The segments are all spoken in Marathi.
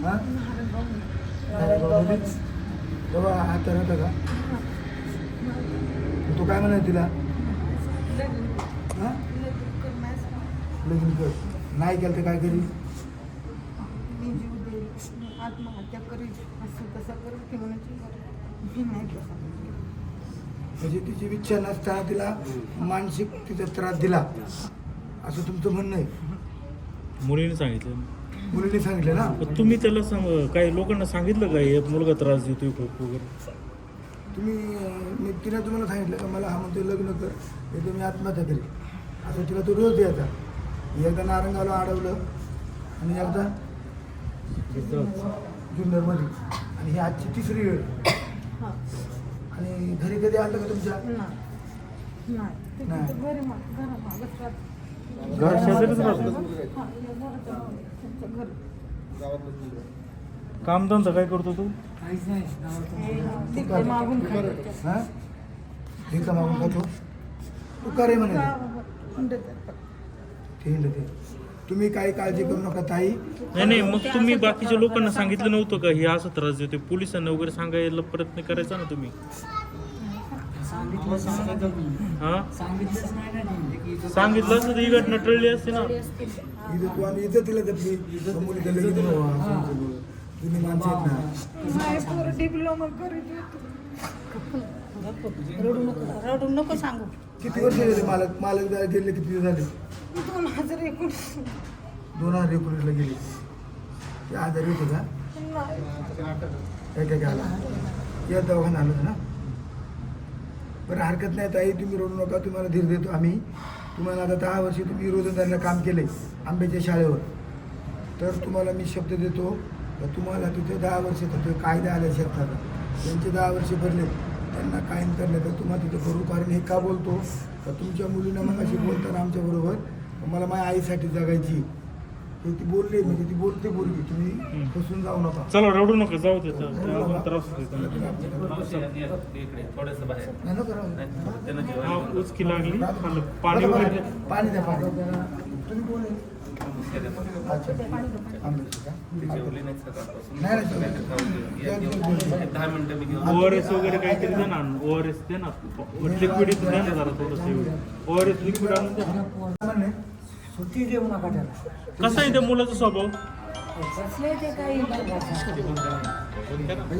हां तेव्हा आता राहता का तू काय म्हणाय तिला हां लगीन कर नाही केलं तर काय करी आत्महत्या करील असं तसं करेल की म्हणायची मी नाही तसं म्हणजे तिची इच्छा नसताना तिला मानसिक तिचा त्रास दिला असं तुमचं म्हणणं आहे. मुलीने सांगितलं. मुलीने सांगितलं ना. तुम्ही त्याला काही लोकांना सांगितलं का हे मुलगा त्रास देतोय खूप वगैरे तुम्ही मी तिला तुम्हाला सांगितलं का मला हा म्हणतो लग्न कर हे मी आत्महत्या करेल असं तिला तो रोज द्यायचा. एकदा नारंगावला अडवलं आणि एकदा जुन्नरमध्ये आणि ही आजची तिसरी वेळ. आणि घरी कधी आलं का तुमच्या घर शेजारीच राहतो. कामधंदा काय करतो तू? हां भिका मागून खातो तू करे म्हणे ते तुम्ही काही काळजी करू नका ताई. नाही मग तुम्ही बाकीच्या लोकांना सांगितलं नव्हतं का हे असं त्रास देते पोलिसांना वगैरे सांगायला प्रयत्न करायचा ना तुम्ही? सांगितलं असतं तर ही घटना टळली असते ना. तू आम्ही इथं तिला जपली मुलीचं लगीन तुम्ही माणसं आहेत ना. डिप्लोमा करीत रडू नको सांगू. किती वर्ष झाले मालक गेले किती दिवस झाले? 2019 2019ला गेले. ते आजारी होते का काय आला या दवाखाना आलं ना. बरं हरकत नाही ताई तुम्ही रडू नका तुम्हाला धीर देतो आम्ही. तुम्हाला आता 10 वर्षी तुम्ही रोजंदारीला काम केले आंब्याच्या शाळेवर तर तुम्हाला मी शब्द देतो तर तुम्हाला तिथे 10 वर्ष तिथे कायदा आल्या शेतात त्यांचे 10 वर्ष भरले त्यांना कायम करले तर तुम्हाला तिथे करू. कारण हे का बोलतो तर तुमच्या मुलीनं मग अशी बोलताना आमच्याबरोबर मला माझ्या आईसाठी जगायची ते ती बोलली म्हणजे ती बोलते बोलली तुम्ही फसून जाऊ नका. चला रडू नका जाऊ त्याचा त्रास उचकी लागली पाणी वगैरे पाणी द्या पाणी तुम्ही कोण आहे? ORS वगैरे काहीतरी दे ना. ORS दे ना लिक्विड दे ना जरा थोडंसं ORS लिक्विड आणून दे. सुट्टी देऊ नका त्याला. कसा आहे त्या मुलाचा स्वभाव? म्हणजे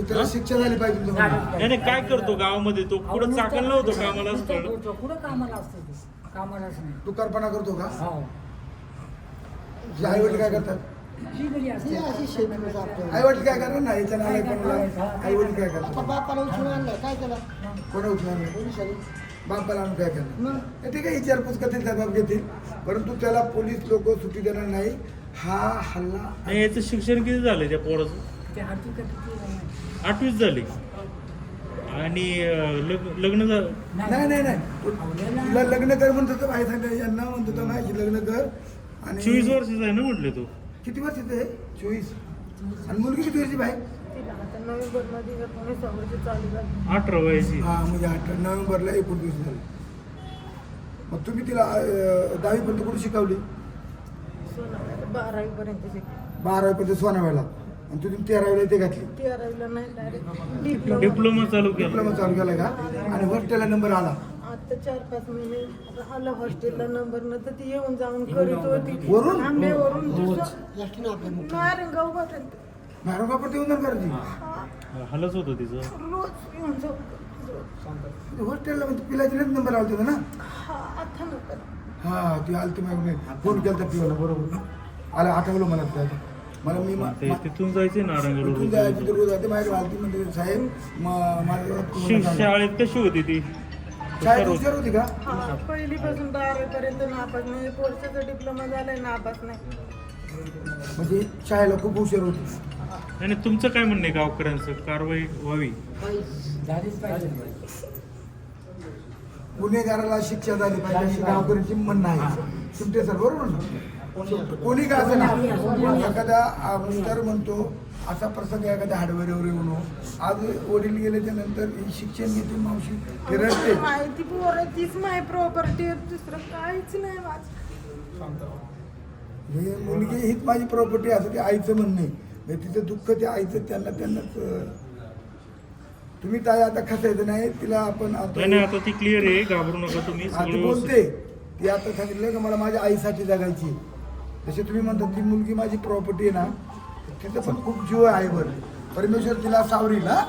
त्याला शिक्षा झाली पाहिजे तुमच्या मुलाला. नाही काय करतो गावामध्ये तो कुठं चाकल नव्हतो कामाला असतो. कुठं कामाला असतो ते कामालाच नाही. तू करपणा करतो का? आई वडील काय करतात? आई वडील काय करणार ना याच्या नाला आई वडील काय करतात? बापाला उचलून आणलं काय केलं कोणा उचलणार बापाला आणून काय करणार? ठीक आहे विचारपूस करतील त्या बाब घेतील परंतु त्याला पोलीस लोक सुट्टी देणार नाही. हा हल्ला नाही याचं शिक्षण किती झालंय त्या पोराचं? 8वीच झाली आणि लग्न झालं नाही तुला लग्न कर म्हणतो तर भाई सांगा यांना म्हणतो तर माझी लग्न कर. आणि 24 वर्षाचा आहे ना म्हटले तो. किती वर्षाचं आहे? 24. आणि मुलगी किती वर्षी भाई? नोव्हेंबरमध्ये 19 वर्ष चालू झाली. 18 वयाची. हा म्हणजे 18 नोव्हेंबरला 29 झाली. मग तुम्ही तिला 10वी पर्यंत कुठे शिकवली? 12वी पर्यंत शिकली. 12वी पर्यंत सोनाव्याला आणि तुम्ही 13वीला इथे घातली. 13वीला नाही डायरेक्ट डिप्लोमा चालू केला. डिप्लोमा चालू केला का? आणि हॉस्टेलला नंबर आला. आता 4-5 महिने आला हॉस्टेलला नंबर न तर ती येऊन जाऊन करीत होती वरून? आंब्यावरून नारंगाव पर्यंत नारोगापर्यंत येऊन नंबर करायची हलच होतं तिचं. रोज येऊन जाऊ. हॉस्टेलला म्हणजे पिलाची नंबर आला होता ना. आता नंतर हा ती आली तुम्ही फोन केला तर पिवाला बरोबर आला आठवलं मला त्याचं. मला मी तिथून जायचे नारंग तिथून जायचं तर रोज जाते माझ्या आलती म्हणजे साहेब माझ्या शाळेत कशी होती ती? शाळेत हुशार होती का? पहिलीपासून 12वी पर्यंत नापास नाही. एक वर्षाचा डिप्लोमा झालाय नापास नाही. म्हणजे शाळेला खूप हुशार होती. आणि तुमचं काय म्हणणं आहे गावकऱ्यांचं कारवाई व्हावी? झालीच पाहिजे. गुन्हेगाराला शिक्षा झाली पाहिजे अशी गावकऱ्यांची म्हणणं आहे. तुमचे सर बरोबर ना? कोणी का असं ना एखादा मिस्टर म्हणतो असा प्रसंग एखाद्या हाडवऱ्यावर येऊन आज वडील गेल्याच्या नंतर शिक्षण घेते मावशी ते रडते. माहिती पोरं तीच माय प्रॉपर्टी दुसरं काहीच नाही माझं. हे मुलगी हीच माझी प्रॉपर्टी असं ते आईचं म्हणणं आहे. म्हणजे तिचं दुःख ते आईचं त्यांनाच तुम्ही ताई आता खसायचं नाही तिला आपण नाही नाही, आता ती क्लिअर आहे, घाबरू नका तुम्ही. आता सगळं बोलते ती आता सांगितलं का मला माझ्या आईसाठी जगायची. जसे तुम्ही म्हणता ती मुलगी माझी प्रॉपर्टी आहे ना, तिथं पण खूप जीव आहे बरं. परमेश्वर तिला सावरील हा.